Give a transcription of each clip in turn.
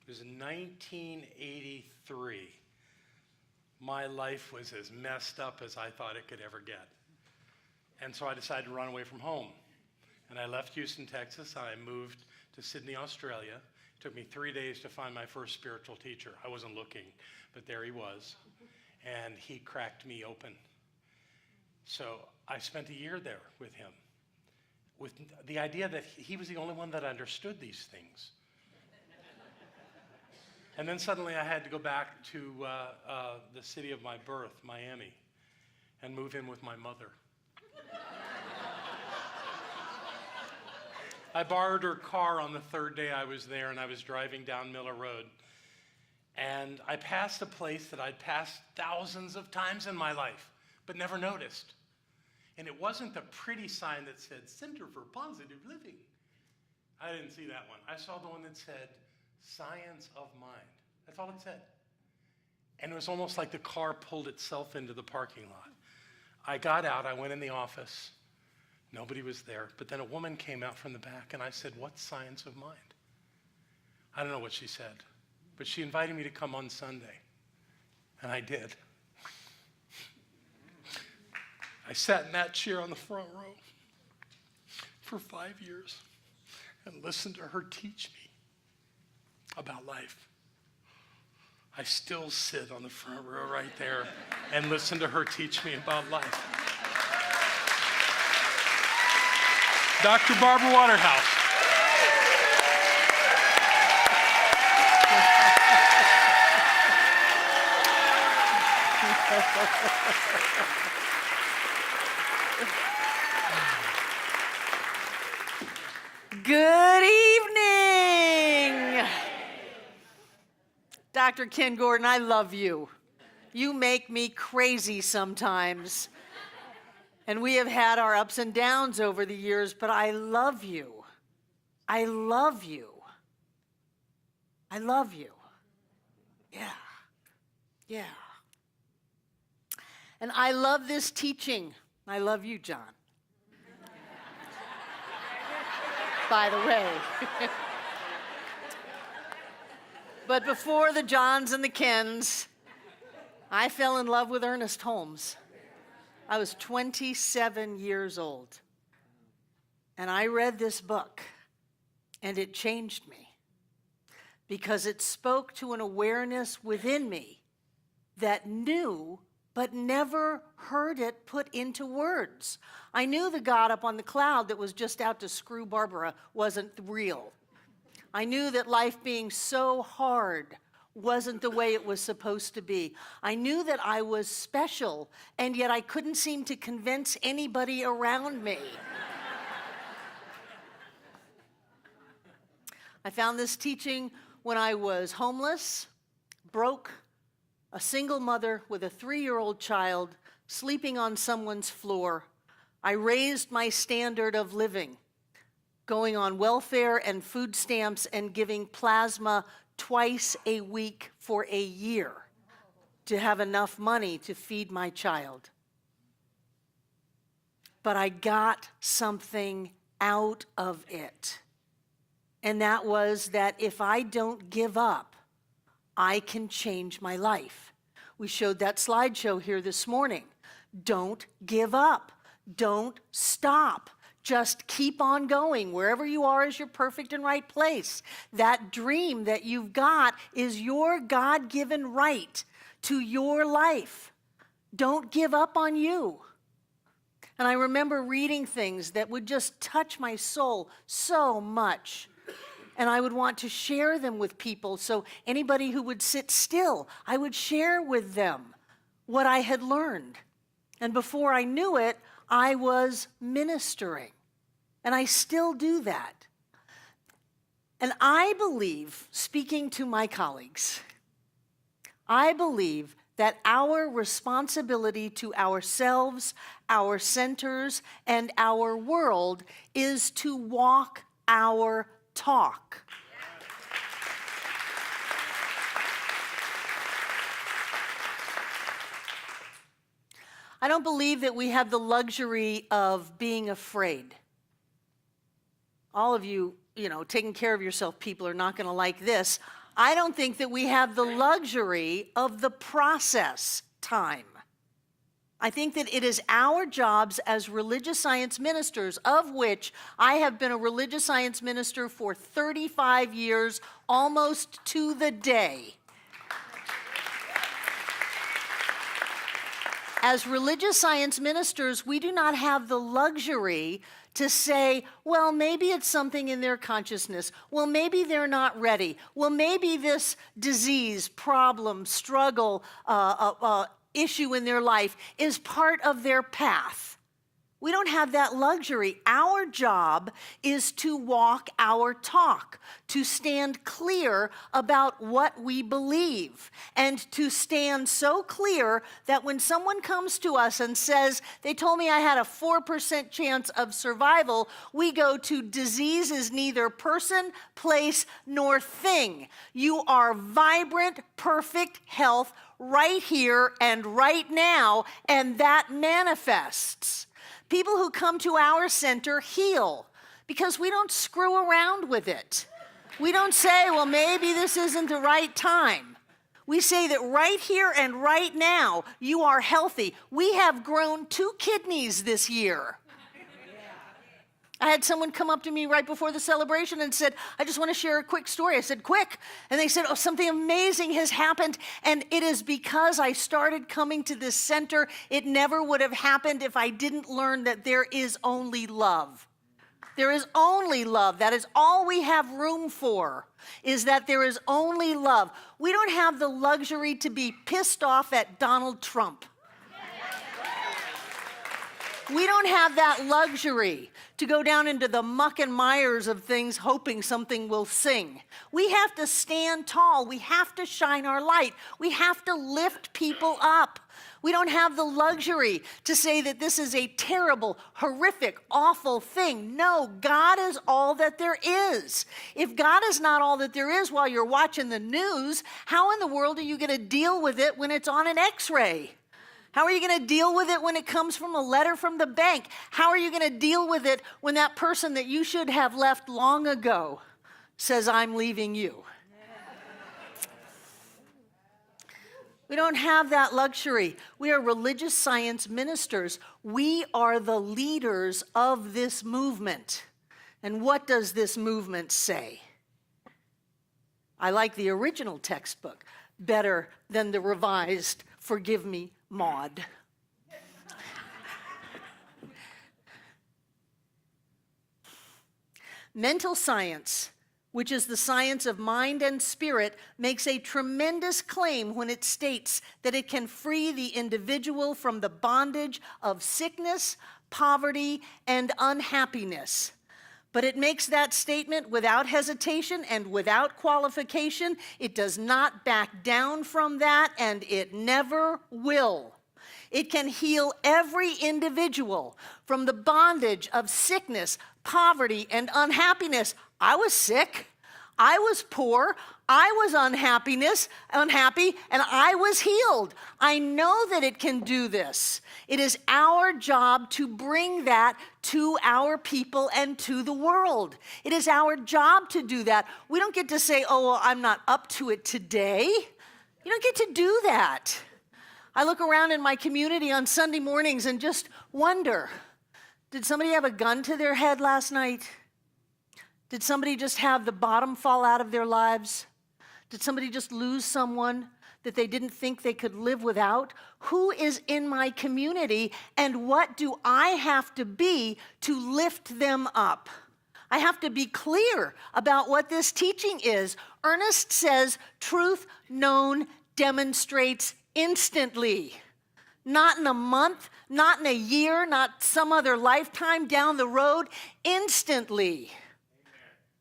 It was in 1983. My life was as messed up as I thought it could ever get. And so I decided to run away from home. And I left Houston, Texas. I moved to Sydney, Australia. It took me 3 days to find my first spiritual teacher. I wasn't looking, but there he was. And he cracked me open. So I spent a year there with him, with the idea that he was the only one that understood these things. And then suddenly I had to go back to the city of my birth, Miami, and move in with my mother. I borrowed her car on the third day I was there, and I was driving down Miller Road. And I passed a place that I'd passed thousands of times in my life, but never noticed. And it wasn't the pretty sign that said, Center for Positive Living. I didn't see that one. I saw the one that said, Science of Mind. That's all it said. And it was almost like the car pulled itself into the parking lot. I got out, I went in the office. Nobody was there. But then a woman came out from the back, and I said, what's Science of Mind? I don't know what she said, but she invited me to come on Sunday. And I did. I sat in that chair on the front row for 5 years and listened to her teach me about life. I still sit on the front row right there and listen to her teach me about life. Dr. Barbara Waterhouse. Good evening. Dr. Ken Gordon, I love you. You make me crazy sometimes. And we have had our ups and downs over the years, but I love you. I love you. I love you. Yeah. Yeah. And I love this teaching. I love you, John. By the way. But before the Johns and the Kens, I fell in love with Ernest Holmes. I was 27 years old. And I read this book, and it changed me because it spoke to an awareness within me that knew but never heard it put into words. I knew the God up on the cloud that was just out to screw Barbara wasn't real. I knew that life being so hard wasn't the way it was supposed to be. I knew that I was special, and yet I couldn't seem to convince anybody around me. I found this teaching when I was homeless, broke, a single mother with a 3-year-old child, sleeping on someone's floor. I raised my standard of living, going on welfare and food stamps and giving plasma twice a week for a year to have enough money to feed my child. But I got something out of it. And that was that if I don't give up, I can change my life. We showed that slideshow here this morning. Don't give up. Don't stop. Just keep on going. Wherever you are is your perfect and right place. That dream that you've got is your God-given right to your life. Don't give up on you. And I remember reading things that would just touch my soul so much. And I would want to share them with people. So anybody who would sit still, I would share with them what I had learned. And before I knew it, I was ministering. And I still do that. And I believe, speaking to my colleagues, I believe that our responsibility to ourselves, our centers, and our world is to walk our talk. I don't believe that we have the luxury of being afraid. All of you, taking care of yourself people are not going to like this. I don't think that we have the luxury of the process time. I think that it is our jobs as religious science ministers, of which I have been a religious science minister for 35 years, almost to the day. As religious science ministers, we do not have the luxury to say, well, maybe it's something in their consciousness. Well, maybe they're not ready. Well, maybe this disease, problem, struggle, issue in their life is part of their path. We don't have that luxury. Our job is to walk our talk, to stand clear about what we believe, and to stand so clear that when someone comes to us and says, they told me I had a 4% chance of survival, we go to disease is neither person, place, nor thing. You are vibrant, perfect health right here and right now, and that manifests. People who come to our center heal because we don't screw around with it. We don't say, well, maybe this isn't the right time. We say that right here and right now, you are healthy. We have grown 2 kidneys this year. I had someone come up to me right before the celebration and said, I just want to share a quick story. I said, quick. And they said, oh, something amazing has happened. And it is because I started coming to this center. It never would have happened if I didn't learn that there is only love. There is only love. That is all we have room for, is that there is only love. We don't have the luxury to be pissed off at Donald Trump. We don't have that luxury to go down into the muck and mires of things hoping something will sing. We have to stand tall. We have to shine our light. We have to lift people up. We don't have the luxury to say that this is a terrible, horrific, awful thing. No, God is all that there is. If God is not all that there is while you're watching the news, how in the world are you going to deal with it when it's on an X-ray? How are you going to deal with it when it comes from a letter from the bank? How are you going to deal with it when that person that you should have left long ago says, I'm leaving you? We don't have that luxury. We are religious science ministers. We are the leaders of this movement. And what does this movement say? I like the original textbook better than the revised, forgive me, Maud. Mental science, which is the science of mind and spirit, makes a tremendous claim when it states that it can free the individual from the bondage of sickness, poverty, and unhappiness. But it makes that statement without hesitation and without qualification. It does not back down from that, and it never will. It can heal every individual from the bondage of sickness, poverty, and unhappiness. I was sick. I was poor. I was unhappy, and I was healed. I know that it can do this. It is our job to bring that to our people and to the world. It is our job to do that. We don't get to say, oh, well, I'm not up to it today. You don't get to do that. I look around in my community on Sunday mornings and just wonder, did somebody have a gun to their head last night? Did somebody just have the bottom fall out of their lives? Did somebody just lose someone that they didn't think they could live without? Who is in my community, and what do I have to be to lift them up? I have to be clear about what this teaching is. Ernest says, truth known demonstrates instantly. Not in a month, not in a year, not some other lifetime down the road, instantly.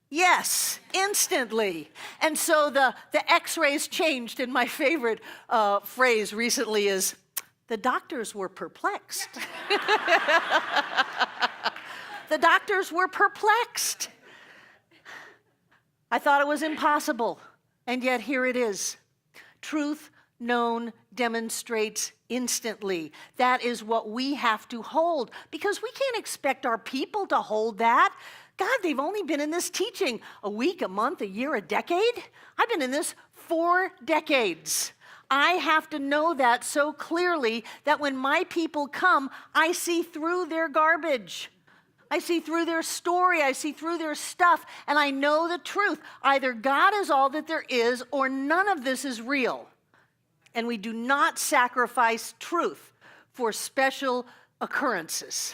Yes, instantly. And so the x-rays changed, and my favorite phrase recently is, the doctors were perplexed. The doctors were perplexed. I thought it was impossible, and yet here it is. Truth known demonstrates instantly. That is what we have to hold, because we can't expect our people to hold that. God, they've only been in this teaching a week, a month, a year, a decade. I've been in this 4 decades. I have to know that so clearly that when my people come, I see through their garbage. I see through their story, I see through their stuff, and I know the truth. Either God is all that there is, or none of this is real. And we do not sacrifice truth for special occurrences,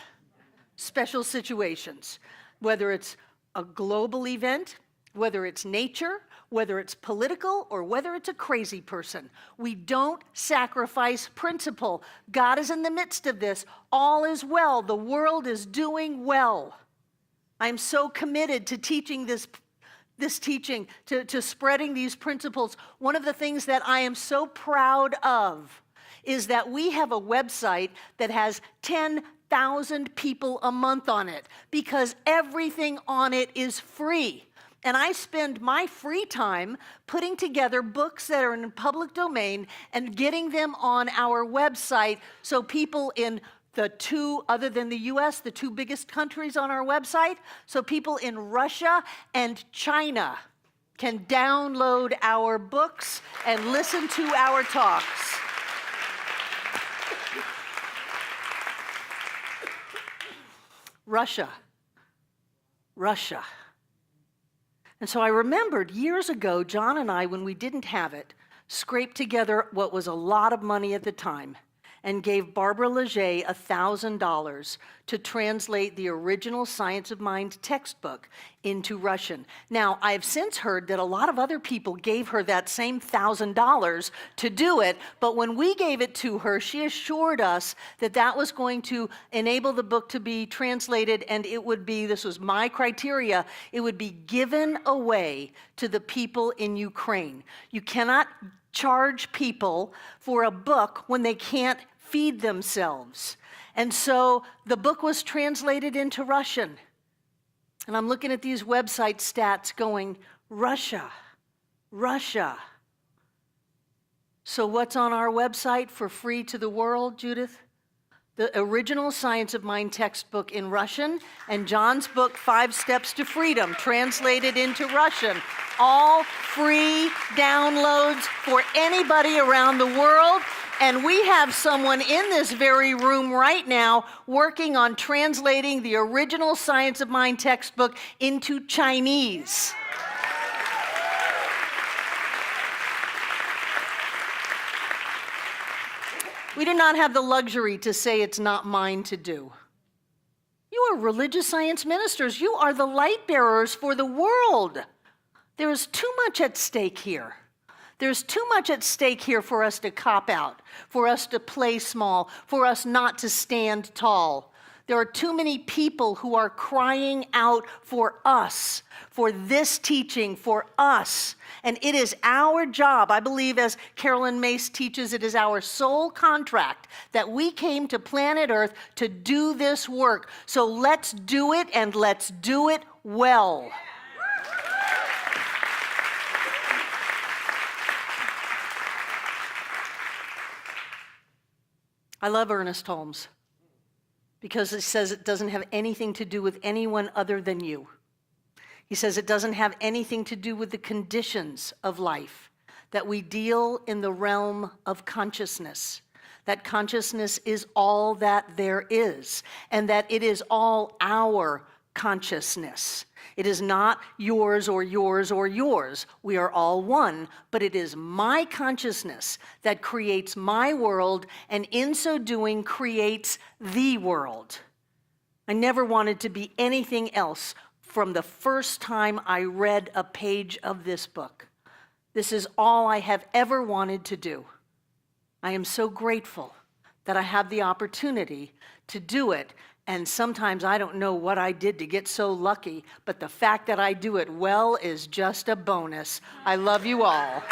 special situations, whether it's a global event, whether it's nature, whether it's political, or whether it's a crazy person. We don't sacrifice principle. God is in the midst of this. All is well. The world is doing well. I'm so committed to teaching this teaching, to spreading these principles. One of the things that I am so proud of is that we have a website that has 10,000 people a month on it, because everything on it is free. And I spend my free time putting together books that are in public domain and getting them on our website so people in the 2, other than the US, the 2 biggest countries on our website, so people in Russia and China can download our books and listen to our talks. Russia. And so I remembered years ago, John and I, when we didn't have it, scraped together what was a lot of money at the time and gave Barbara Leger $1,000 to translate the original Science of Mind textbook into Russian. Now, I've since heard that a lot of other people gave her that same $1,000 to do it, but when we gave it to her, she assured us that that was going to enable the book to be translated, and it would be, this was my criteria, it would be given away to the people in Ukraine. You cannot charge people for a book when they can't feed themselves. And so the book was translated into Russian. And I'm looking at these website stats going, Russia. So what's on our website for free to the world, Judith? The original Science of Mind textbook in Russian and John's book, 5 Steps to Freedom, translated into Russian. All free downloads for anybody around the world. And we have someone in this very room right now working on translating the original Science of Mind textbook into Chinese. We do not have the luxury to say it's not mine to do. You are religious science ministers. You are the light bearers for the world. There is too much at stake here. There's too much at stake here for us to cop out, for us to play small, for us not to stand tall. There are too many people who are crying out for us, for this teaching, for us. And it is our job, I believe, as Carolyn Mace teaches, it is our sole contract that we came to planet Earth to do this work. So let's do it, and let's do it well. I love Ernest Holmes because it says it doesn't have anything to do with anyone other than you. He says it doesn't have anything to do with the conditions of life, that we deal in the realm of consciousness, that consciousness is all that there is, and that it is all our consciousness. It is not yours or yours or yours. We are all one, but it is my consciousness that creates my world, and in so doing creates the world. I never wanted to be anything else from the first time I read a page of this book. This is all I have ever wanted to do. I am so grateful that I have the opportunity to do it. And sometimes I don't know what I did to get so lucky, but the fact that I do it well is just a bonus. I love you all.